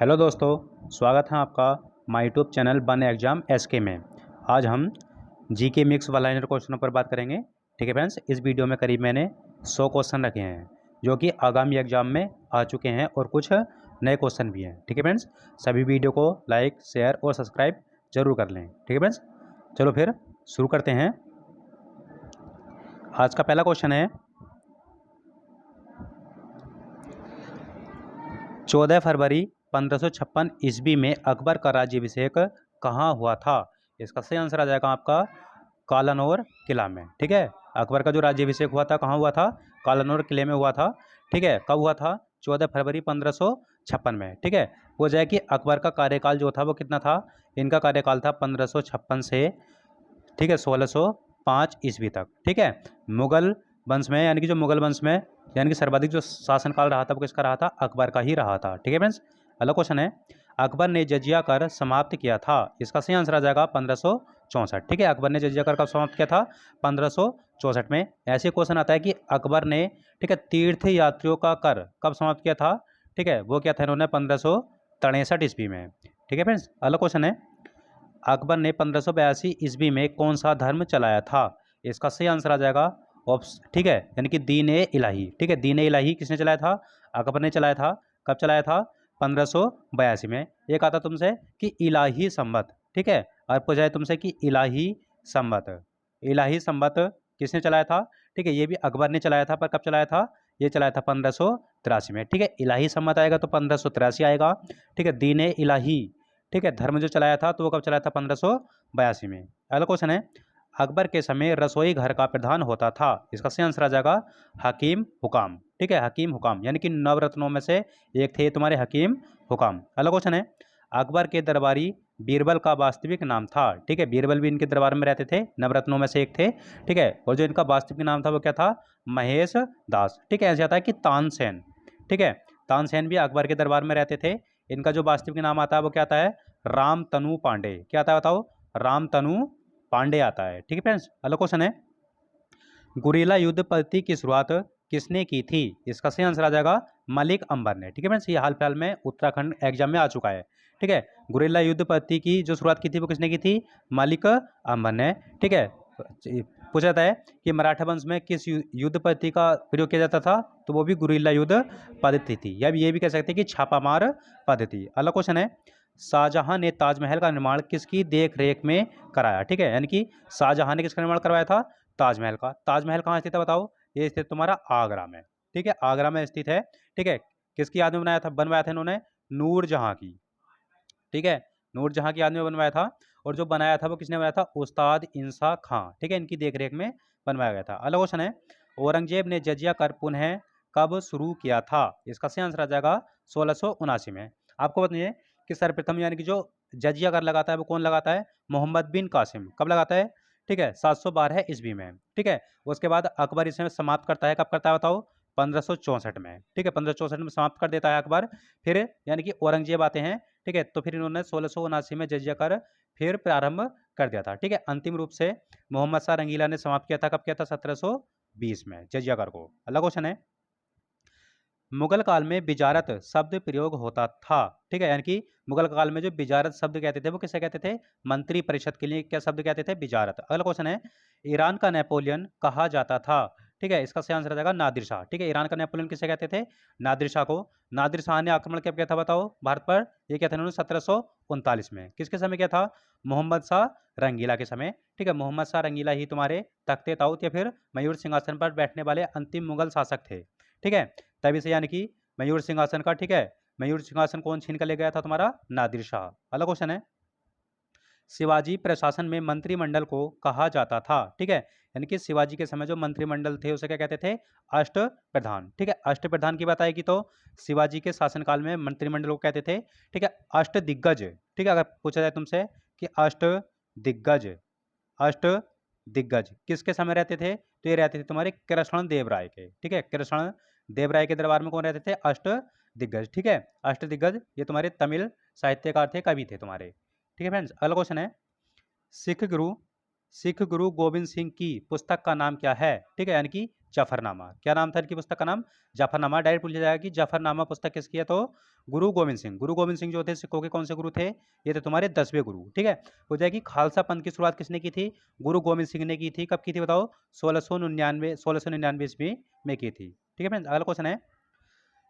Hello दोस्तों, स्वागत है आपका my YouTube channel one exam SK में। आज हम जीके मिक्स वन लाइनर क्वेश्चनों पर बात करेंगे। ठीक है फ्रेंड्स, इस वीडियो में करीब मैंने 100 क्वेश्चन रखे हैं जो कि आगामी एग्जाम में आ चुके हैं और कुछ नए क्वेश्चन भी हैं। ठीक है फ्रेंड्स, सभी वीडियो को लाइक, शेयर और सब्सक्राइब जरूर कर लें। ठीक है फ्रेंड्स, चलो फिर शुरू करते हैं। आज का पहला क्वेश्चन है 14 फरवरी 1556 ईस्वी में अकबर का राज्याभिषेक कहाँ हुआ था? इसका सही आंसर आ जाएगा आपका कालानौर किला में। ठीक है, अकबर का जो राज्याभिषेक हुआ था कहाँ हुआ था? कालानौर किले में हुआ था। ठीक है, कब हुआ था? 14 फरवरी 1556 में। ठीक है, वो जाए कि अकबर का कार्यकाल जो था वो कितना था? इनका कार्यकाल था 1556 से, ठीक है, 1605 ईस्वी तक। ठीक है, मुगल वंश में यानी कि जो मुगल वंश में यानी कि सर्वाधिक जो शासनकाल रहा था वो किसका रहा था? अकबर का ही रहा था। ठीक है फ्रेंड्स, अगला क्वेश्चन है अकबर ने जजिया कर समाप्त किया था? इसका सही आंसर आ जाएगा 1564। ठीक है, अकबर ने जजिया कर कब समाप्त किया था? 1564 में। ऐसे क्वेश्चन आता है कि अकबर ने, ठीक है, तीर्थ यात्रियों का कर कब समाप्त किया था? ठीक है, वो क्या था इन्होंने? 1563 ईस्वी में। ठीक है फ्रेंड्स, अगला क्वेश्चन है अकबर ने 1582 ईस्वी में कौन सा धर्म चलाया था? इसका सही आंसर आ जाएगा ठीक है, यानी कि दीन ए इलाही। ठीक है, दीन ए इलाही किसने चलाया था? अकबर ने चलाया था। कब चलाया था? 1582 में। एक आता तुमसे कि इलाही संवत। ठीक है, और पूछा है तुमसे कि इलाही संवत, इलाही संवत किसने चलाया था? ठीक है, ये भी अकबर ने चलाया था, पर कब चलाया था? ये चलाया था 1583 में। ठीक है, इलाही संवत आएगा तो 1583 आएगा। ठीक है, दीन ए इलाही, ठीक है, धर्म जो चलाया था तो वो कब चलाया था? 1582 में। अगला क्वेश्चन है अकबर के समय रसोई घर का प्रधान होता था? इसका सही आंसर आ जाएगा हकीम हुकाम। ठीक है, हकीम हुकाम यानी कि नवरत्नों में से एक थे तुम्हारे हकीम हुकाम। अगला क्वेश्चन है अकबर के दरबारी बीरबल का वास्तविक नाम था? ठीक है, बीरबल भी इनके दरबार में रहते थे, नवरत्नों में से एक थे। ठीक है, और जो इनका वास्तविक नाम था वो क्या था? महेश दास। ठीक है, ऐसे आता है कि तानसेन। ठीक है, तानसेन भी अकबर के दरबार में रहते थे। इनका जो वास्तविक नाम आता है वो क्या आता है? राम तनु पांडे। क्या आता है बताओ? राम तनु पांडे आता है। ठीक है फ्रेंड्स, अगला क्वेश्चन है गुरीला युद्ध पद्धति की शुरुआत किसने की थी? इसका सही आंसर आ जाएगा मलिक अंबर ने। ठीक है फ्रेंड्स, ये हाल फिलहाल में उत्तराखंड एग्जाम में आ चुका है। ठीक है, गुरीला युद्ध पद्धति की जो शुरुआत की थी वो किसने की थी? मलिक अंबर ने। ठीक है, पूछा जाता है कि मराठा वंश में किस युद्ध पद्धति का प्रयोग किया जाता था? तो वो भी गुरीला युद्ध पद्धति थी, या ये भी कह सकते हैं कि छापामार पद्धति। अगला क्वेश्चन है शाहजहां ने ताजमहल का निर्माण किसकी देख रेख में कराया? ठीक है, यानी कि शाहजहां ने किसका निर्माण करवाया था? ताजमहल का। ताजमहल कहाँ स्थित है बताओ? ये स्थित तुम्हारा आगरा में। ठीक है, आगरा में स्थित है। ठीक है, किसकी याद में बनाया था? बनवाया था इन्होंने नूरजहां की। ठीक है, नूरजहां की याद में बनवाया था, और जो बनाया था वो किसने बनाया था? उस्ताद इंसा खां। ठीक है, इनकी देखरेख में बनवाया गया था। अगला क्वेश्चन है औरंगजेब ने जजिया कर पुनः कब शुरू किया था? इसका सही आंसर आ जाएगा 1679 में। आपको बताइए कि सर्वप्रथम यानी कि जो जजिया कर लगाता है वो कौन लगाता है? मोहम्मद बिन कासिम। कब लगाता है? ठीक है, 712 ईस्वी में। ठीक है, उसके बाद अकबर इसे समाप्त करता है। कब करता है बताओ? 1564 में। ठीक है, 1564 में समाप्त कर देता है अकबर। फिर यानी कि औरंगजेब आते हैं। ठीक है, तो फिर इन्होंने 1679 में जजिया कर फिर प्रारंभ कर दिया था। ठीक है, अंतिम रूप से मोहम्मद शाह रंगीला ने समाप्त किया था। कब किया था? 1720 में जजिया कर को। अगला क्वेश्चन है मुगल काल में बिजारत शब्द प्रयोग होता था? ठीक है, यानी कि मुगल काल में जो बिजारत शब्द कहते थे वो किसे कहते थे? मंत्री परिषद के लिए क्या शब्द कहते थे? बिजारत। अगला क्वेश्चन है ईरान का नेपोलियन कहा जाता था? ठीक है, इसका सही आंसर आ जाएगा नादिर शाह। ठीक है, ईरान का नेपोलियन किसे कहते थे? नादिर शाह को। नादिर शाह ने आक्रमण कब किया था बताओ भारत पर? ये क्या था इन्होंने? 1739 में। किसके समय किया था? मोहम्मद शाह रंगीला के समय। ठीक है, मोहम्मद शाह रंगीला ही तुम्हारे तख्ते ताऊत या फिर मयूर सिंहासन पर बैठने वाले अंतिम मुगल शासक थे। ठीक है, तभी से यानी कि मयूर सिंहासन का, ठीक है, मयूर सिंहासन कौन छीन कर ले गया था? तुम्हारा नादिर शाह। अगला क्वेश्चन है शिवाजी प्रशासन में मंत्रिमंडल को कहा जाता था? ठीक है, यानी कि शिवाजी के समय जो मंत्रिमंडल थे उसे क्या कहते थे? अष्ट प्रधान। ठीक है, अष्ट प्रधान की बात आएगी तो शिवाजी के शासनकाल में मंत्रिमंडल को कहते थे, ठीक है, अष्ट दिग्गज। ठीक है, अगर पूछा जाए तुमसे कि अष्ट दिग्गज, अष्ट दिग्गज किसके समय रहते थे? तो ये रहते थे तुम्हारे कृष्ण देव राय के। ठीक है, कृष्ण देव राय के दरबार में कौन रहते थे? अष्ट दिग्गज। ठीक है, अष्ट दिग्गज ये तुम्हारे तमिल साहित्यकार थे, कवि थे तुम्हारे। ठीक है फ्रेंड्स, अगला क्वेश्चन है सिख गुरु सिख गुरु गोविंद सिंह की पुस्तक का नाम क्या है? ठीक है, यानी कि जफरनामा। क्या नाम था इनकी पुस्तक का नाम? जफरनामा। डायरेक्ट पूछा जाएगा कि जफरनामा पुस्तक किसकी है, तो गुरु गोविंद सिंह। गुरु गोविंद सिंह जो थे सिखों के कौन से गुरु थे? ये थे तुम्हारे 10वें गुरु। ठीक है, हो जाएगी खालसा पंथ की शुरुआत किसने की थी? गुरु गोविंद सिंह ने की थी। कब की थी बताओ? 1699 ईस्वी में की थी। ठीक है फ्रेंड्स, अगला क्वेश्चन है,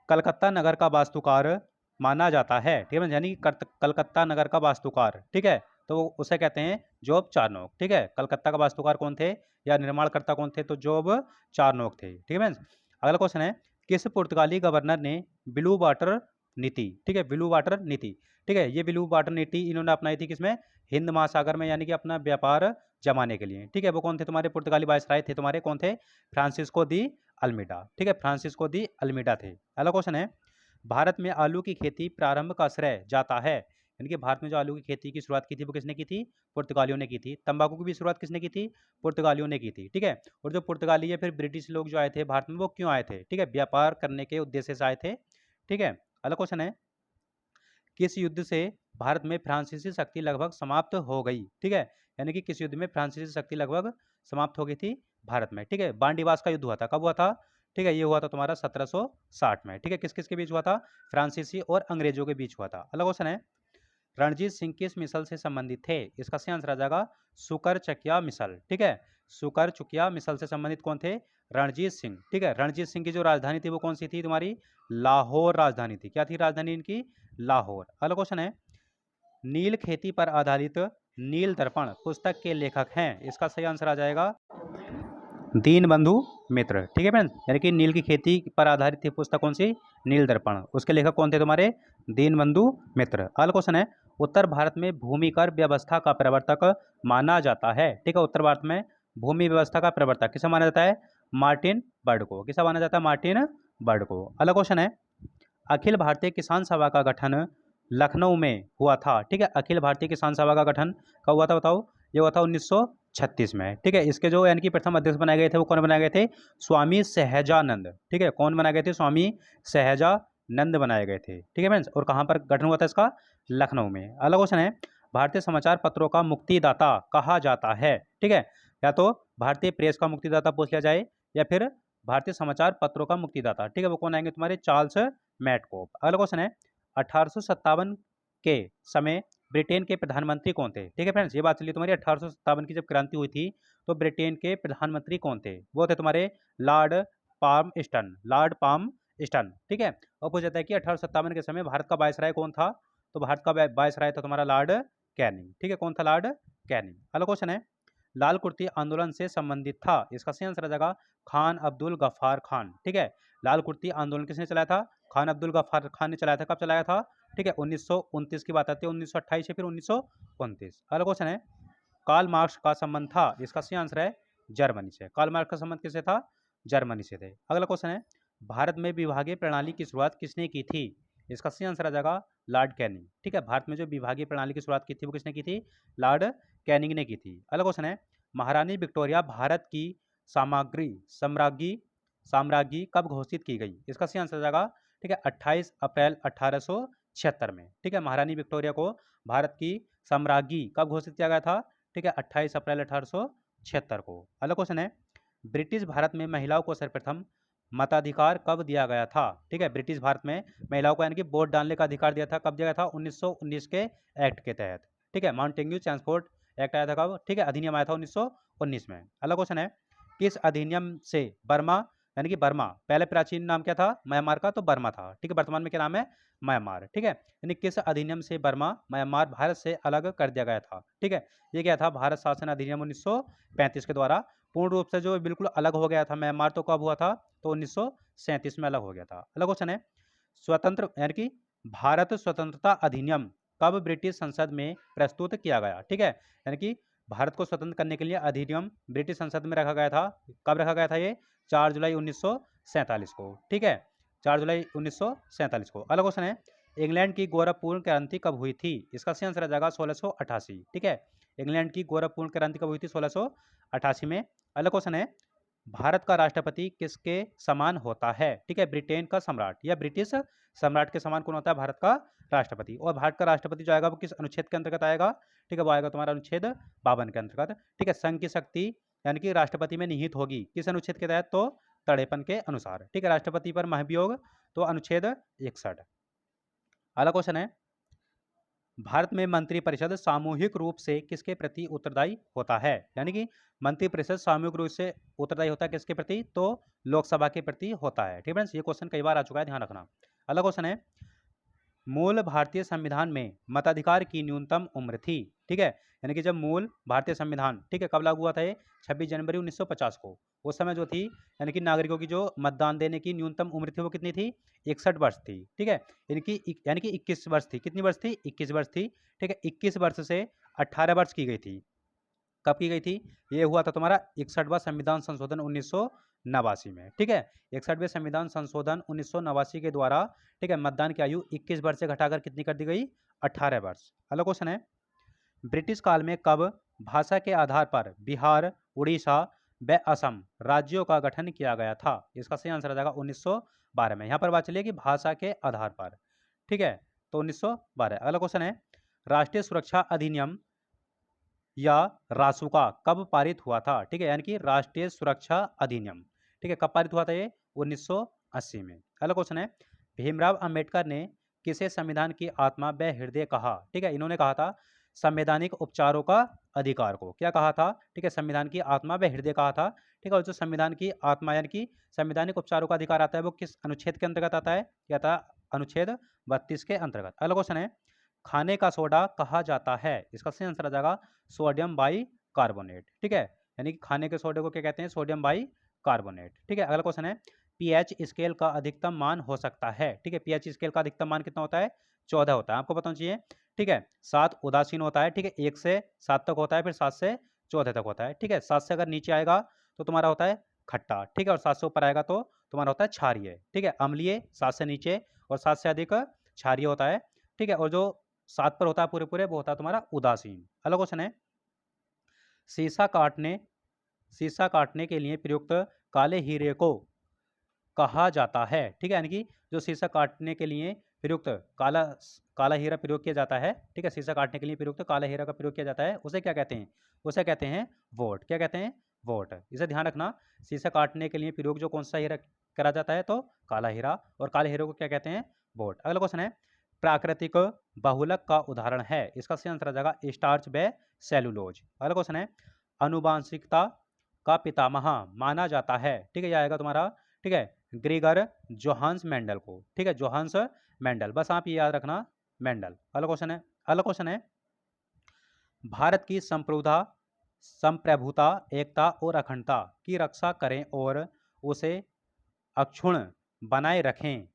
कलकत्ता नगर का वास्तुकार माना जाता है, ठीक है, यानी कलकत्ता नगर का वास्तुकार, ठीक है, तो उसे कहते हैं जॉब चारनोक। ठीक है, कलकत्ता का वास्तुकार कौन थे या निर्माणकर्ता कौन थे? तो जॉब चारनोक थे। ठीक है फ्रेंड्स, अगला क्वेश्चन है, किस पुर्तगाली गवर्नर ने ब्लू वाटर नीति, ठीक है, ब्लू वाटर नीति, ठीक है, ये ब्लू वाटर नीति इन्होंने अपनाई थी किसमें? हिंद महासागर में, यानी कि अपना व्यापार जमाने के लिए। ठीक है, वो कौन थे तुम्हारे पुर्तगाली वायसराय थे तुम्हारे? कौन थे? Francisco de Almeida. ठीक है, फ्रांसिस्को दी अल्मीडा थे। अगला क्वेश्चन है, भारत में आलू की खेती प्रारंभ का श्रेय जाता है, यानी कि भारत में जो आलू की खेती की शुरुआत की थी वो किसने की थी? पुर्तगालियों ने की थी। तंबाकू की भी शुरुआत किसने की थी? पुर्तगालियों ने की थी। ठीक है, और जो पुर्तगाली या फिर ब्रिटिश लोग जो आए थे भारत में, वो क्यों आए थे? ठीक है, व्यापार करने के उद्देश्य से आए थे। ठीक है, अगला क्वेश्चन है, किस युद्ध से भारत में फ्रांसीसी शक्ति लगभग समाप्त हो गई? ठीक है, यानी कि किस युद्ध में फ्रांसीसी शक्ति लगभग समाप्त हो गई थी भारत में? ठीक है, बांडीवास का युद्ध हुआ था। कब हुआ था? ठीक है, ये हुआ था तुम्हारा 1760 में। ठीक है, किस किस के बीच हुआ था? फ्रांसीसी और अंग्रेजों के बीच हुआ था। अगला क्वेश्चन है, रणजीत सिंह किस मिसल से संबंधित थे? इसका सही आंसर आ जाएगा सुकर चकिया मिसल। ठीक है, सुकर चुकिया मिसल से संबंधित कौन थे? रणजीत सिंह। ठीक है, रणजीत सिंह की जो राजधानी थी वो कौन सी थी तुम्हारी? लाहौर राजधानी थी। क्या थी राजधानी इनकी? लाहौर। अगला क्वेश्चन है, नील खेती पर आधारित नील दर्पण पुस्तक के लेखक हैं? इसका सही आंसर आ जाएगा दीनबंधु मित्र। ठीक है फ्रेंड्स, यानी कि नील की खेती पर आधारित थी पुस्तक कौन सी? नील दर्पण। उसके लेखक कौन थे तुम्हारे? दीनबंधु मित्र। अगला क्वेश्चन है, उत्तर भारत में भूमि कर व्यवस्था का प्रवर्तक माना जाता है। ठीक है, उत्तर भारत में भूमि व्यवस्था का प्रवर्तक किसे माना जाता है? मार्टिन बर्ड को। किसे माना जाता है? मार्टिन बर्ड को। अगला क्वेश्चन है, अखिल भारतीय किसान सभा का गठन लखनऊ में हुआ था। ठीक है, अखिल भारतीय किसान सभा का गठन कब हुआ था बताओ? ये हुआ था 1936 में। ठीक है, इसके जो यानी कि प्रथम अध्यक्ष बनाए गए थे वो कौन बनाए गए थे? स्वामी सहजानंद। ठीक है, कौन बनाए गए थे? स्वामी सहजानंद बनाए गए थे। ठीक है फ्रेंड्स, और कहाँ पर गठन हुआ था इसका? लखनऊ में। अगला क्वेश्चन है, भारतीय समाचार पत्रों का मुक्तिदाता कहा जाता है? ठीक है, या तो भारतीय प्रेस का मुक्तिदाता पूछ लिया जाए या फिर भारतीय समाचार पत्रों का मुक्तिदाता। ठीक है, वो कौन आएंगे तुम्हारे? चार्ल्स मैटकोप। अगला क्वेश्चन है, 1857 के समय ब्रिटेन के प्रधानमंत्री कौन थे? ठीक है फ्रेंड्स, ये बात चलिए तुम्हारी 1857 की जब क्रांति हुई थी तो ब्रिटेन के प्रधानमंत्री कौन थे? वो थे तुम्हारे लॉर्ड पाल्मस्टन। लॉर्ड पाल्मस्टन। ठीक है, और पूछा जाता है कि 1857 के समय भारत का वायसराय कौन था? तो भारत का वायसराय था तुम्हारा लॉर्ड कैनिंग। ठीक है, कौन था? Lord Canning. अगला क्वेश्चन है, लाल कुर्ती आंदोलन से संबंधित था। इसका सही आंसर आ जाएगा खान अब्दुल गफ्फार खान। ठीक है, लाल कुर्ती आंदोलन किसने चलाया था? खान अब्दुल गफ्फार खान ने चलाया था। कब चलाया था? ठीक है, 1929 की बात आती है, 1928 या फिर 1929। अगला क्वेश्चन है, कार्ल मार्क्स का संबंध था। इसका सही आंसर है जर्मनी से। कार्ल मार्क्स का संबंध किससे था? जर्मनी से थे। अगला क्वेश्चन है, भारत में विभागीय प्रणाली की शुरुआत किसने की थी? इसका सही आंसर आ जाएगा लॉर्ड कैनिंग। ठीक है, भारत में जो विभागीय प्रणाली की शुरुआत की थी वो किसने की थी? लॉर्ड कैनिंग ने की थी। अगला क्वेश्चन है, महारानी विक्टोरिया भारत की सामग्री साम्राज्ञी साम्राज्ञी कब घोषित की गई? इसका सही आंसर आ जाएगा ठीक है 28 अप्रैल 1876 में। ठीक है, महारानी विक्टोरिया को भारत की साम्राज्ञी कब घोषित किया गया था? ठीक है, 28 अप्रैल 1876 को। अगला क्वेश्चन है, ब्रिटिश भारत में महिलाओं को सर्वप्रथम मताधिकार कब दिया गया था? ठीक है, ब्रिटिश भारत में महिलाओं को यानी कि वोट डालने का अधिकार दिया था। कब दिया गया था? 1919 के एक्ट के तहत। ठीक है, माउंटेन्यू ट्रांसपोर्ट एक्ट आया था कब? ठीक है, अधिनियम आया था 1919 में। अगला क्वेश्चन है, किस अधिनियम से बर्मा यानी कि बर्मा, पहले प्राचीन नाम क्या था म्यांमार का? तो बर्मा था। ठीक है, वर्तमान में क्या नाम है? म्यांमार। ठीक है, यानी किस अधिनियम से बर्मा म्यांमार भारत से अलग कर दिया गया था? ठीक है, ये क्या था? भारत शासन अधिनियम 1935 के द्वारा पूर्ण रूप से जो बिल्कुल अलग हो गया था म्यांमार। तो कब हुआ था? तो 1937 में अलग हो गया था। अगला क्वेश्चन है, स्वतंत्र यानी कि भारत स्वतंत्रता अधिनियम कब ब्रिटिश संसद में प्रस्तुत किया गया? ठीक है, यानी कि भारत को स्वतंत्र करने के लिए अधिनियम ब्रिटिश संसद में रखा गया था। कब रखा गया था ये? 4 जुलाई 1947 को। ठीक है, 4 जुलाई 1947 को। अगला क्वेश्चन है, इंग्लैंड की गौरवपूर्ण क्रांति कब हुई थी? इसका सही आंसर आ जाएगा 1688। ठीक है, इंग्लैंड की गौरवपूर्ण क्रांति कब हुई थी? 1688 में। अगला क्वेश्चन है, भारत का राष्ट्रपति किसके समान होता है? ठीक है, ब्रिटेन का सम्राट या ब्रिटिश सम्राट के समान कौन होता है? भारत का राष्ट्रपति। और भारत का राष्ट्रपति जो आएगा वो किस अनुच्छेद के अंतर्गत आएगा? ठीक है, वो आएगा तुम्हारा अनुच्छेद 52 के अंतर्गत। ठीक है, संघ की शक्ति यानी कि राष्ट्रपति में निहित होगी किस अनुच्छेद के तहत? तो तड़ेपन के अनुसार। ठीक है, राष्ट्रपति पर महाभियोग तो अनुच्छेद 61। अगला क्वेश्चन है, भारत में मंत्रिपरिषद सामूहिक रूप से किसके प्रति उत्तरदायी होता है? यानी कि मंत्रिपरिषद सामूहिक रूप से उत्तरदायी होता है किसके प्रति? तो लोकसभा के प्रति होता है। ठीक है फ्रेंड्स, ये क्वेश्चन कई बार आ चुका है, ध्यान रखना। अगला क्वेश्चन है, मूल भारतीय संविधान में मताधिकार की न्यूनतम उम्र थी। ठीक है, यानी कि जब मूल भारतीय संविधान, ठीक है, कब लागू हुआ था ये? 26 जनवरी 1950 को। उस समय जो थी, यानी कि नागरिकों की जो मतदान देने की न्यूनतम उम्र थी वो कितनी थी? 61 वर्ष थी। ठीक है, यानी कि 21 वर्ष थी। कितनी वर्ष थी? 21 वर्ष थी। ठीक है, 21 वर्ष से 18 वर्ष की गई थी। कब की गई थी? ये हुआ था तुम्हारा 61वां संविधान संशोधन 1989 में। ठीक है, 61वें संविधान संशोधन 1989 के द्वारा, ठीक है, मतदान की आयु 21 वर्ष से घटाकर कितनी कर दी गई? 18 वर्ष। अगला क्वेश्चन है, ब्रिटिश काल में कब भाषा के आधार पर बिहार, उड़ीसा व असम राज्यों का गठन किया गया था? इसका सही आंसर आ जाएगा 1912 में। यहाँ पर बात चलिए कि भाषा के आधार पर। ठीक है, तो 1912। अगला क्वेश्चन है, राष्ट्रीय सुरक्षा अधिनियम या रासुका कब पारित हुआ था? ठीक है, यानी कि राष्ट्रीय सुरक्षा अधिनियम, ठीक है, कब पारित हुआ था ये? 1980 में। अगला क्वेश्चन है, भीमराव अंबेडकर ने किसे संविधान की आत्मा व हृदय कहा? ठीक है, इन्होंने कहा था संवैधानिक उपचारों का अधिकार को। क्या कहा था? ठीक है, संविधान की आत्मा व हृदय कहा था। ठीक है, और जो संविधान की आत्मा यानी कि संवैधानिक उपचारों का अधिकार आता है वो किस अनुच्छेद के अंतर्गत आता है? क्या था? अनुच्छेद 32 के अंतर्गत। अगला क्वेश्चन है, खाने का सोडा कहा जाता है? इसका सही आंसर आ जाएगा सोडियम बाई कार्बोनेट। ठीक है, यानी कि खाने के सोडे को क्या कहते हैं? Sodium by carbonate. ठीक है, अगला क्वेश्चन है, पीएच स्केल का अधिकतम मान हो सकता है? ठीक है, पीएच स्केल का अधिकतम मान कितना होता है? 14 होता है, आपको पता चाहिए। ठीक है, 7 उदासीन होता है। ठीक है, 1 से 7 तक होता है, फिर 7 से 14 तक होता है। ठीक है, 7 से अगर नीचे आएगा तो तुम्हारा होता है खट्टा। ठीक है, और 7 से ऊपर आएगा तो तुम्हारा होता है क्षारीय। ठीक है, अम्लीय 7 से नीचे और 7 से अधिक क्षारीय होता है। ठीक है, और जो 7 पर होता है पूरे पूरे वो होता है तुम्हारा उदासीन। अगला क्वेश्चन है, शीशा काटने शीशा काटने के लिए प्रयुक्त काले हीरे को कहा जाता है? ठीक है, यानी कि जो शीशा काटने के लिए प्रयुक्त काला काला हीरा प्रयोग किया जाता है, ठीक है, शीशा काटने के लिए प्रयुक्त काला हीरा का प्रयोग किया जाता है, उसे क्या कहते हैं? उसे कहते हैं वोट। क्या कहते हैं? वोट। इसे ध्यान रखना, शीशा काटने के लिए प्रयोग जो कौन सा हीरा करा जाता है? तो काला हीरा, और काले हीरे को क्या कहते हैं? वोट। अगला क्वेश्चन है, प्राकृतिक बहुलक का उदाहरण है? इसका सही आंसर आ जाएगा स्टार्च व सेलुलोज। अगला क्वेश्चन है, अनुवांशिकता का पितामह माना जाता है? ठीक है, यह आएगा तुम्हारा, ठीक है, ग्रेगर जोहान्स मेंडल को। ठीक है, जोहान्स मेंडल, बस आप ये याद रखना, मेंडल। अगला क्वेश्चन है, भारत की संप्रभुता, एकता और अखंडता की रक्षा करें और उसे अक्षुण्ण बनाए रखें,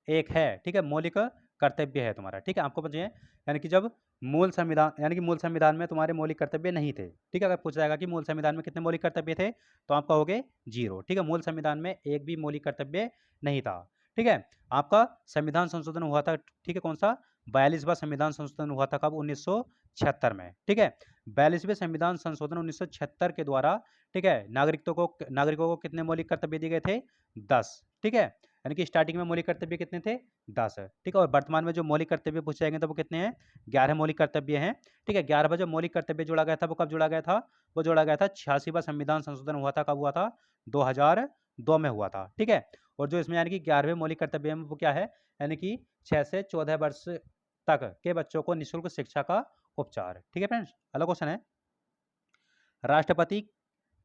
एक है, ठीक है, मौलिक कर्तव्य है तुम्हारा। ठीक है, आपको पता है, यानी कि जब मूल संविधान, यानी कि मूल संविधान में तुम्हारे मौलिक कर्तव्य नहीं थे। ठीक है, अगर पूछा जाएगा कि मूल संविधान में कितने मौलिक कर्तव्य थे, तो आप कहोगे 0। ठीक है, मूल संविधान में एक भी मौलिक कर्तव्य नहीं था। ठीक है, आपका संविधान संशोधन हुआ था, ठीक है, कौन सा? 42वां संविधान संशोधन हुआ था कब? 1976 में। ठीक है, 42वें संविधान संशोधन 1976 के द्वारा, ठीक है, नागरिकों को कितने मौलिक कर्तव्य दिए गए थे? 10। ठीक है, यानी कि स्टार्टिंग में मौलिक कर्तव्य कितने थे? 10 है। ठीक है, और वर्तमान में जो मौलिक कर्तव्य पूछे जाएंगे तो वो कितने हैं? 11 मौलिक कर्तव्य हैं। ठीक है, 11वां जो मौलिक कर्तव्य जोड़ा गया था वो कब जोड़ा गया था? वो जोड़ा गया था 86वां संविधान संशोधन हुआ था, कब हुआ था? 2002 में हुआ था। ठीक है, और जो इसमें यानी कि 11वें मौलिक कर्तव्य में वो क्या है? यानी कि 6 से 14 वर्ष तक के बच्चों को निःशुल्क शिक्षा का उपचार। ठीक है फ्रेंड्स, अगला क्वेश्चन है, राष्ट्रपति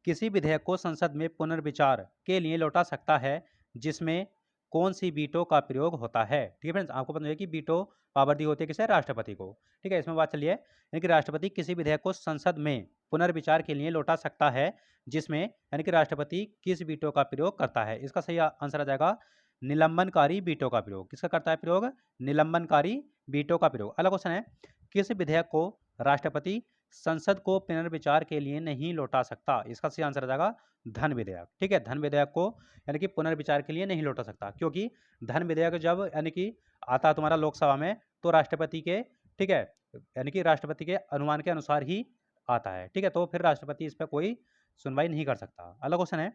किसी विधेयक को संसद में पुनर्विचार के लिए लौटा सकता है जिसमें कौन सी वीटो का प्रयोग होता है? ठीक है फ्रेंड्स, आपको पता है कि वीटो पावर दी होती है किसे? राष्ट्रपति को। ठीक है, इसमें बात चलिए, यानी कि राष्ट्रपति किसी विधेयक को संसद में पुनर्विचार के लिए लौटा सकता है जिसमें, यानी कि राष्ट्रपति किस वीटो का प्रयोग करता है? इसका सही आंसर आ जाएगा निलंबनकारी वीटो का प्रयोग। किसका करता है प्रयोग? निलंबनकारी वीटो का प्रयोग। अगला क्वेश्चन है, किस विधेयक को राष्ट्रपति संसद को पुनर्विचार के लिए नहीं लौटा सकता? इसका सही आंसर आ जाएगा धन विधेयक। ठीक है, धन विधेयक को यानी कि पुनर्विचार के लिए नहीं लौटा सकता, क्योंकि धन विधेयक जब यानी कि आता है तुम्हारा लोकसभा में तो राष्ट्रपति के, ठीक है, यानी कि राष्ट्रपति के अनुमान के अनुसार ही आता है। ठीक है, तो फिर राष्ट्रपति इस पर कोई सुनवाई नहीं कर सकता। अगला क्वेश्चन है,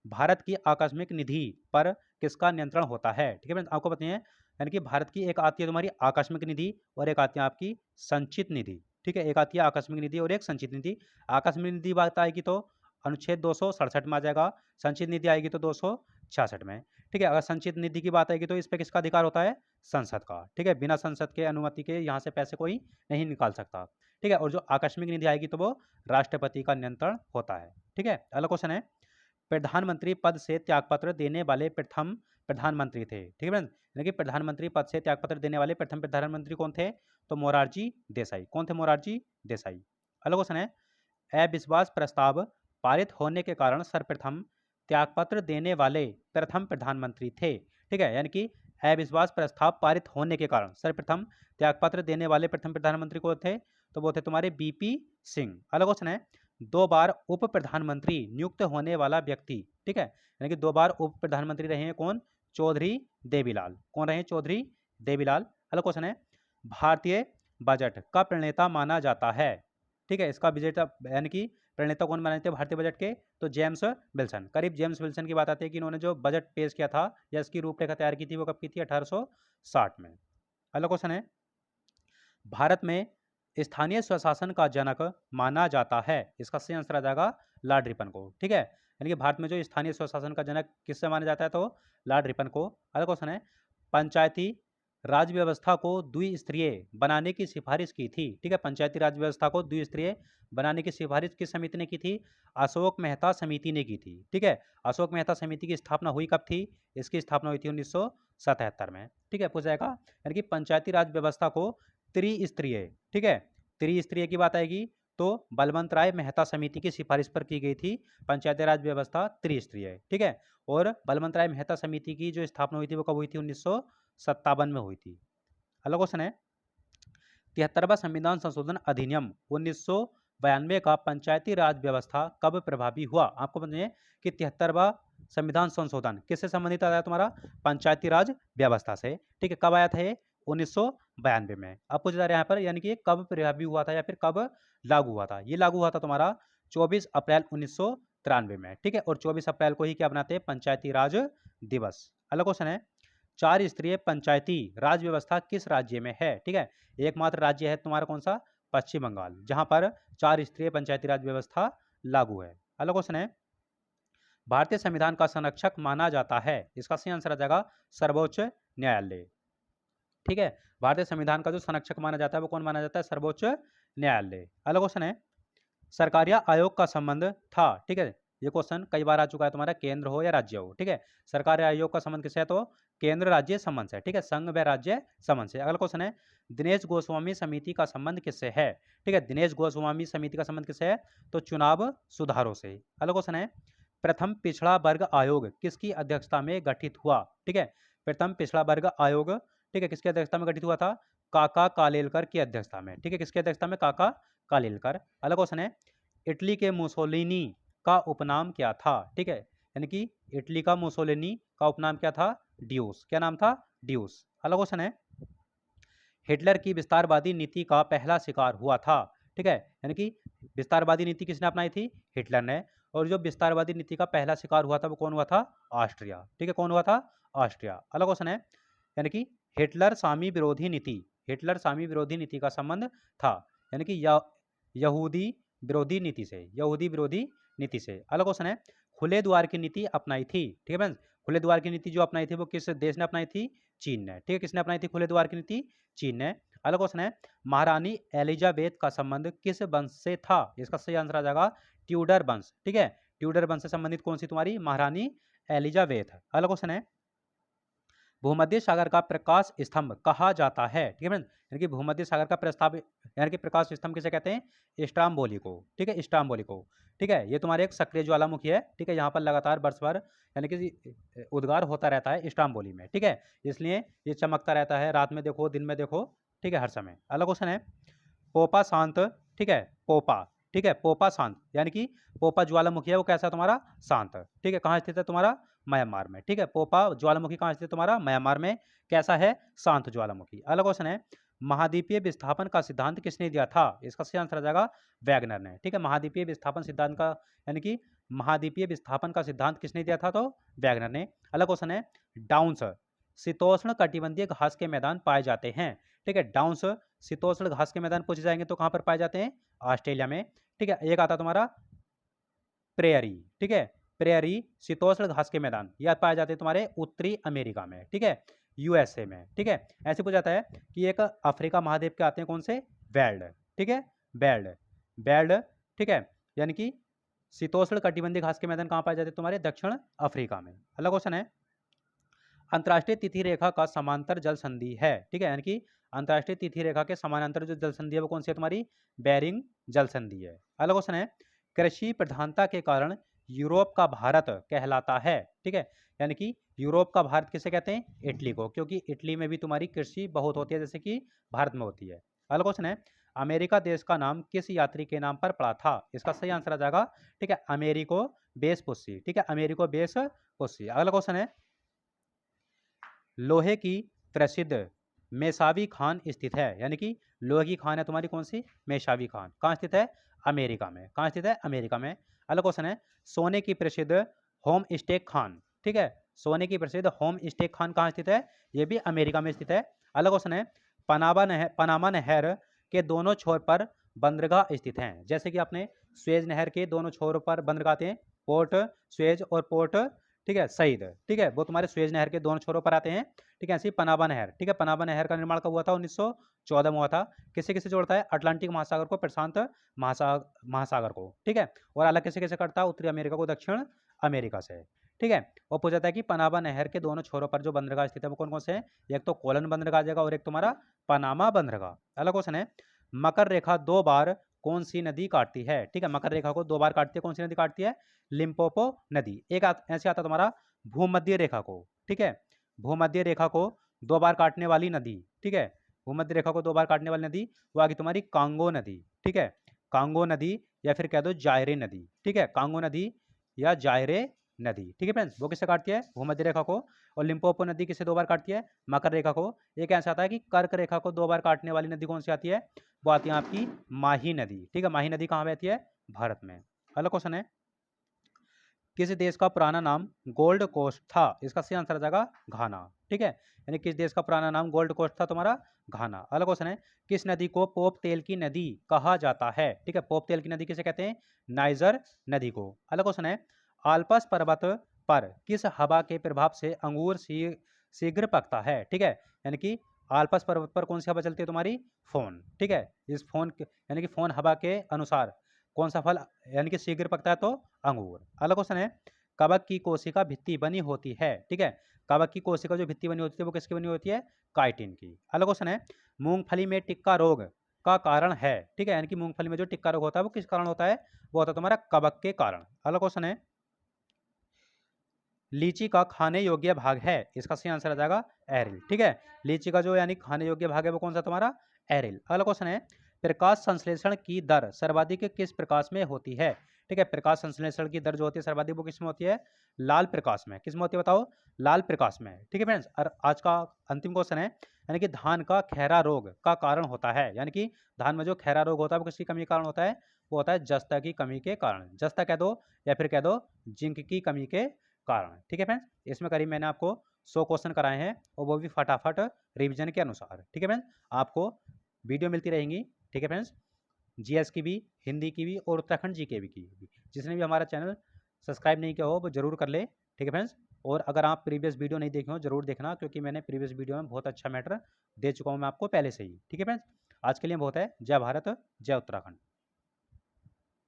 भारत की आकस्मिक निधि पर किसका नियंत्रण होता है? ठीक है फ्रेंड्स, आपको पता है, यानी कि भारत की एक आती है तुम्हारी आकस्मिक निधि और एक आती है आपकी संचित निधि। ठीक है, एक आती है आकस्मिक निधि और एक संचित निधि। आकस्मिक निधि बात आएगी तो अनुच्छेद 267 में आ जाएगा। संचित निधि आएगी तो 266 में। ठीक है, अगर संचित निधि की बात आएगी तो इस पे किसका अधिकार होता है? संसद का। ठीक है, बिना संसद के अनुमति के यहाँ से पैसे कोई नहीं निकाल सकता। ठीक है, और जो आकस्मिक निधि आएगी तो वो राष्ट्रपति का नियंत्रण होता है। ठीक है, अगला क्वेश्चन है, प्रधानमंत्री पद से त्यागपत्र देने वाले प्रथम प्रधानमंत्री थे। ठीक है फ्रेंड्स, यानी कि प्रधानमंत्री पद से त्यागपत्र देने वाले प्रथम प्रधानमंत्री कौन थे? तो मोरारजी देसाई। कौन थे? मोरारजी देसाई। अगला क्वेश्चन है, अविश्वास प्रस्ताव पारित होने के कारण सर्वप्रथम त्यागपत्र देने वाले प्रथम प्रधानमंत्री थे। ठीक है, यानी कि अविश्वास प्रस्ताव पारित होने के कारण सर्वप्रथम त्यागपत्र देने वाले प्रथम प्रधानमंत्री कौन थे? तो वो थे तुम्हारे बीपी सिंह। अगला क्वेश्चन है, 2 बार उप प्रधानमंत्री नियुक्त होने वाला व्यक्ति। ठीक है, यानी कि 2 बार उप प्रधानमंत्री रहे हैं कौन? चौधरी देवीलाल। कौन रहे? चौधरी देवीलाल। अगला क्वेश्चन है, भारतीय बजट का प्रणेता माना जाता है। ठीक है, इसका विजेता यानी कि प्रणेता कौन माने थे भारतीय बजट के? तो जेम्स विल्सन। करीब जेम्स विल्सन की बात आती है कि इन्होंने जो बजट पेश किया था या इसकी रूपरेखा तैयार की थी वो कब की थी? 1860 में। अगला क्वेश्चन है, भारत में स्थानीय स्वशासन का जनक माना जाता है। इसका सही आंसर आ जाएगा लॉर्ड रिपन को। ठीक है, यानी कि भारत में जो स्थानीय स्वशासन का जनक किससे माना जाता है? तो लॉर्ड रिपन को। अगला क्वेश्चन है, पंचायती राज व्यवस्था को द्विस्तरीय बनाने की सिफारिश की थी। ठीक है, पंचायती राज व्यवस्था को द्विस्तरीय बनाने की सिफारिश किस समिति ने की थी? अशोक मेहता समिति ने की थी। ठीक है, अशोक मेहता समिति की स्थापना हुई कब थी? इसकी स्थापना हुई थी 1977 में। ठीक है, पूछा जाएगा, यानी कि पंचायती राज व्यवस्था को त्रिस्तरीय। ठीक है, त्रिस्तरीय की बात आएगी तो बलवंत राय मेहता समिति की सिफारिश पर की गई थी पंचायती राज व्यवस्था त्रिस्तरीय। ठीक है, और बलवंत राय मेहता समिति की जो स्थापना हुई थी वो कब हुई थी? 1957 में हुई थी। अगला क्वेश्चन है, 73वां संविधान संशोधन अधिनियम 1992 का पंचायती राज व्यवस्था कब प्रभावी हुआ? आपको बताइए कि 73वां संविधान संशोधन किससे संबंधित आया? तुम्हारा पंचायती राज व्यवस्था से। ठीक है, कब आया था? 1992 में। अब पूछा जा रहा है यहाँ पर, यानी कि कब प्रभावी हुआ था या फिर कब लागू हुआ था? ये लागू हुआ था तुम्हारा 24 अप्रैल 1993 में। ठीक है, और 24 अप्रैल को ही क्या बनाते हैं? पंचायती राज दिवस। अगला क्वेश्चन है, 4 स्तरीय पंचायती राज व्यवस्था किस राज्य में है? ठीक है, एकमात्र राज्य है तुम्हारा कौन सा? पश्चिम बंगाल, जहां पर 4 स्तरीय पंचायती राज व्यवस्था लागू है। अगला क्वेश्चन है, भारतीय संविधान का संरक्षक माना जाता है। इसका सही आंसर आ जाएगा सर्वोच्च न्यायालय। ठीक है, भारतीय संविधान का जो संरक्षक माना जाता है वो कौन माना जाता है? सर्वोच्च न्यायालय। अगला क्वेश्चन है, सरकारिया आयोग का संबंध था। ठीक है, ये क्वेश्चन कई बार आ चुका है तुम्हारा, केंद्र हो या राज्य हो। ठीक है, सरकारी आयोग का संबंध किससे है? तो केंद्र राज्य संबंध से। ठीक है, संघ व राज्य संबंध से। अगला क्वेश्चन है, दिनेश गोस्वामी समिति का संबंध किससे है? ठीक है, दिनेश गोस्वामी समिति का संबंध किससे है? तो चुनाव सुधारों से। अगला क्वेश्चन है, प्रथम पिछड़ा वर्ग आयोग किसकी अध्यक्षता में गठित हुआ? ठीक है, प्रथम पिछड़ा वर्ग आयोग, ठीक है, किसकी अध्यक्षता में गठित हुआ था? काका कालेलकर की अध्यक्षता में। ठीक है, किसकी अध्यक्षता में? काका कालेलकर। अगला क्वेश्चन है, इटली के मुसोलिनी का उपनाम क्या था? ठीक है, यानी कि इटली का मुसोलिनी का उपनाम क्या था? ड्यूस। क्या नाम था? ड्यूस। अगला क्वेश्चन है, हिटलर की विस्तारवादी नीति का पहला शिकार हुआ था। ठीक है, यानी कि विस्तारवादी नीति किसने अपनाई थी? हिटलर ने। और जो विस्तारवादी नीति का पहला शिकार हुआ था वो कौन हुआ था? ऑस्ट्रिया। ठीक है, कौन हुआ था? ऑस्ट्रिया। अगला क्वेश्चन है, यानी कि हिटलर सामी विरोधी नीति, हिटलर सामी विरोधी नीति का संबंध था, यानी कि यहूदी विरोधी नीति से, यहूदी विरोधी नीति से। अगला क्वेश्चन है, खुले द्वार की नीति अपनाई थी। ठीक है फ्रेंड्स, खुले द्वार की नीति जो अपनाई थी वो किस देश ने अपनाई थी? चीन ने। ठीक है, किसने अपनाई थी खुले द्वार की नीति? चीन ने। अगला क्वेश्चन है, महारानी एलिजाबेथ का संबंध किस वंश से था? इसका सही आंसर आ जाएगा ट्यूडर वंश। ठीक है, ट्यूडर वंश से संबंधित कौन सी तुम्हारी? महारानी एलिजाबेथ। अगला क्वेश्चन है, भूमध्य सागर का प्रकाश स्तंभ कहा जाता है। ठीक है फ्रेंड्स, यानी कि भूमध्य सागर का प्रस्ताव यानी कि प्रकाश स्तंभ किसे कहते हैं? स्ट्राम्बोली को। ठीक है, स्ट्राम्बोली को। ठीक है, ये तुम्हारे एक सक्रिय ज्वालामुखी है। ठीक है, यहाँ पर लगातार वर्ष भर यानी कि उद्गार होता रहता है स्ट्राम्बोली में। ठीक है, इसलिए ये चमकता रहता है, रात में देखो दिन में देखो। ठीक है, हर समय। अगला क्वेश्चन है, पोपा शांत। ठीक है, पोपा। ठीक है, पोपा शांत, यानी कि पोपा ज्वालामुखी है वो कैसा है तुम्हारा? शांत। ठीक है, कहाँ स्थित है तुम्हारा? म्यांमार में। ठीक है, पोपा ज्वालामुखी कहाँ स्थित है तुम्हारा? म्यांमार में। कैसा है? शांत ज्वालामुखी। अगला क्वेश्चन है, महाद्वीपीय विस्थापन का सिद्धांत किसने दिया था? इसका सही आंसर आ जाएगा वैगनर ने। ठीक है, महाद्वीपीय विस्थापन सिद्धांत का यानी कि महाद्वीपीय विस्थापन का सिद्धांत किसने दिया था? तो वैगनर ने। अगला क्वेश्चन है, डाउन्स शीतोष्ण कटिबंधीय घास के मैदान पाए जाते हैं। ठीक है, डाउन्स शीतोष्ण घास के मैदान पूछे जाएंगे तो कहाँ पर पाए जाते हैं? ऑस्ट्रेलिया में। ठीक है, एक आता तुम्हारा प्रेयरी, ठीक है। प्रेयरी शीतोष्ण घास के मैदान, यह पाए जाते हैं तुम्हारे उत्तरी अमेरिका में, ठीक है, यूएसए में, ठीक है। ऐसे पूछा जाता है कि एक अफ्रीका महाद्वीप के आते हैं कौन से, वेल्ड, ठीक है, बेल्ड, बेल्ड, ठीक है, यानी कि शीतोष्ण कटिबंधीय घास के मैदान कहाँ पाए जाते हैं तुम्हारे, दक्षिण अफ्रीका में। अगला क्वेश्चन है, अंतर्राष्ट्रीय तिथि रेखा का समांतर जल संधि है, ठीक है, यानी कि अंतर्राष्ट्रीय तिथि रेखा के समानांतर जो जल संधि है वो कौन सी है तुम्हारी, बेरिंग जल संधि है। अगला क्वेश्चन है, कृषि प्रधानता के कारण यूरोप का भारत कहलाता है, ठीक है, यानी कि यूरोप का भारत किसे कहते हैं, इटली को, क्योंकि इटली में भी तुम्हारी कृषि बहुत होती है जैसे कि भारत में होती है। अगला क्वेश्चन है, अमेरिका देश का नाम किस यात्री के नाम पर पड़ा था, इसका सही आंसर आ जाएगा, ठीक है, अमेरिको वेस्पुस्सी, ठीक है, अमेरिको वेस्पुस्सी। अगला क्वेश्चन है, लोहे की प्रसिद्ध मेसावी खान स्थित है, यानी कि लोहे की खान है तुम्हारी कौन सी, मेसावी खान, कहाँ स्थित है, अमेरिका में, कहाँ स्थित है, अमेरिका में। अगला क्वेश्चन है, सोने की प्रसिद्ध होम स्टेक खान, ठीक है, सोने की प्रसिद्ध होम स्टेक खान कहाँ स्थित है, यह भी अमेरिका में स्थित है। अगला क्वेश्चन है, पनामा नहर के दोनों छोर पर बंदरगाह स्थित हैं, जैसे कि आपने स्वेज नहर के दोनों छोरों पर बंदरगाह आते हैं, पोर्ट स्वेज और पोर्ट, ठीक है, सईद, ठीक है, वो तुम्हारे स्वेज नहर के दोनों छोरों पर आते हैं, ठीक है। ऐसी पनामा नहर, ठीक है, पनामा नहर का निर्माण कब हुआ था, 1914 में हुआ था। किसे किसे जोड़ता है, अटलांटिक महासागर को प्रशांत महासागर को, ठीक है, और अलग किसे किसे करता है, उत्तरी अमेरिका को दक्षिण अमेरिका से, ठीक है। वो पूछा जाता है कि पनामा नहर के दोनों छोरों पर जो बंदरगाह स्थित है वो कौन कौन से हैं, एक तो कोलन बंदरगाह आ जाएगा और एक तुम्हारा पनामा बंदरगाह। अगला क्वेश्चन है, मकर रेखा 2 बार कौन सी नदी काटती है, ठीक है, मकर रेखा को 2 बार काटती है, कौन सी नदी काटती है, लिम्पोपो नदी। एक ऐसे आता तुम्हारा भूमध्य रेखा को, ठीक है, भूमध्य रेखा को 2 बार काटने वाली नदी, ठीक है, भूमध्य रेखा को 2 बार काटने वाली नदी वो आ गई तुम्हारी कांगो नदी, ठीक है, कांगो नदी या फिर कह दो जायरे नदी, ठीक है, कांगो नदी या जायरे नदी, ठीक है फ्रेंड्स, वो किसे काटती है, भूमध्य रेखा को। और लिम्पोपो नदी किसे 2 बार काटती है, मकर रेखा को। एक ऐसा आता है कि कर्क रेखा को 2 बार काटने वाली नदी कौन सी आती है, वो आती है आपकी माही नदी, ठीक है, माही नदी कहाँ बहती है, भारत में। अगला क्वेश्चन है, किस देश का पुराना नाम गोल्ड कोस्ट था, इसका सही आंसर आ जाएगा घाना, ठीक है, यानी किस देश का पुराना नाम गोल्ड कोस्ट था तुम्हारा, घाना। अगला क्वेश्चन है, किस नदी को पोप तेल की नदी कहा जाता है, ठीक है, पोप तेल की नदी किसे कहते हैं, नाइजर नदी को। अगला क्वेश्चन है, आल्पस पर्वत पर किस हवा के प्रभाव से अंगूर शीघ्र पकता है, ठीक है, यानी कि आल्पस पर्वत पर कौन सी हवा चलती है तुम्हारी, फोन, ठीक है, इस फोन यानी कि फोन हवा के अनुसार कौन सा फल यानी कि शीघ्र पकता है, तो अंगूर। अगला क्वेश्चन है, कवक की कोशिका भित्ति बनी होती है, ठीक है, कवक की कोशिका जो भित्ति बनी होती है वो किसकी बनी होती है, काइटिन की। अगला क्वेश्चन है, मूंगफली में टिक्का रोग का कारण है, ठीक है, यानी कि मूंगफली में जो टिक्का रोग होता है वो किस कारण होता है, वो होता है तुम्हारा कवक के कारण। अगला क्वेश्चन है, लीची का खाने योग्य भाग है, इसका सही आंसर आ जाएगा एरिल, ठीक है, लीची का जो यानी खाने योग्य भाग है वो कौन सा तुम्हारा, एरिल। अगला क्वेश्चन है, प्रकाश संश्लेषण की दर सर्वाधिक किस प्रकाश में होती है, ठीक है, प्रकाश संश्लेषण की दर जो होती है सर्वाधिक वो किस में होती है, लाल प्रकाश में, किस में होती है बताओ, लाल प्रकाश में, ठीक है फ्रेंड्स। और आज का अंतिम क्वेश्चन है, यानी कि धान का खैरा रोग का कारण होता है, यानी कि धान में जो खैरा रोग होता है वो किसकी कमी के कारण होता है, वो होता है जस्ता की कमी के कारण, जस्ता कह दो या फिर कह दो जिंक की कमी के कारण, ठीक है फ्रेंड्स। इसमें करीब मैंने आपको 100 क्वेश्चन कराए हैं और वो भी फटाफट रिवीजन के अनुसार, ठीक है फ्रेंड्स। आपको वीडियो मिलती रहेंगी, ठीक है फ्रेंड्स, जीएस की भी, हिंदी की भी और उत्तराखंड जीके की भी। जिसने भी हमारा चैनल सब्सक्राइब नहीं किया हो वो जरूर कर ले, ठीक है फ्रेंड्स। और अगर आप प्रीवियस वीडियो नहीं देखे हो जरूर देखना, क्योंकि मैंने प्रीवियस वीडियो में बहुत अच्छा मैटर दे चुका हूँ मैं आपको पहले से ही, ठीक है फ्रेंड्स। आज के लिए बहुत है, जय भारत जय उत्तराखंड।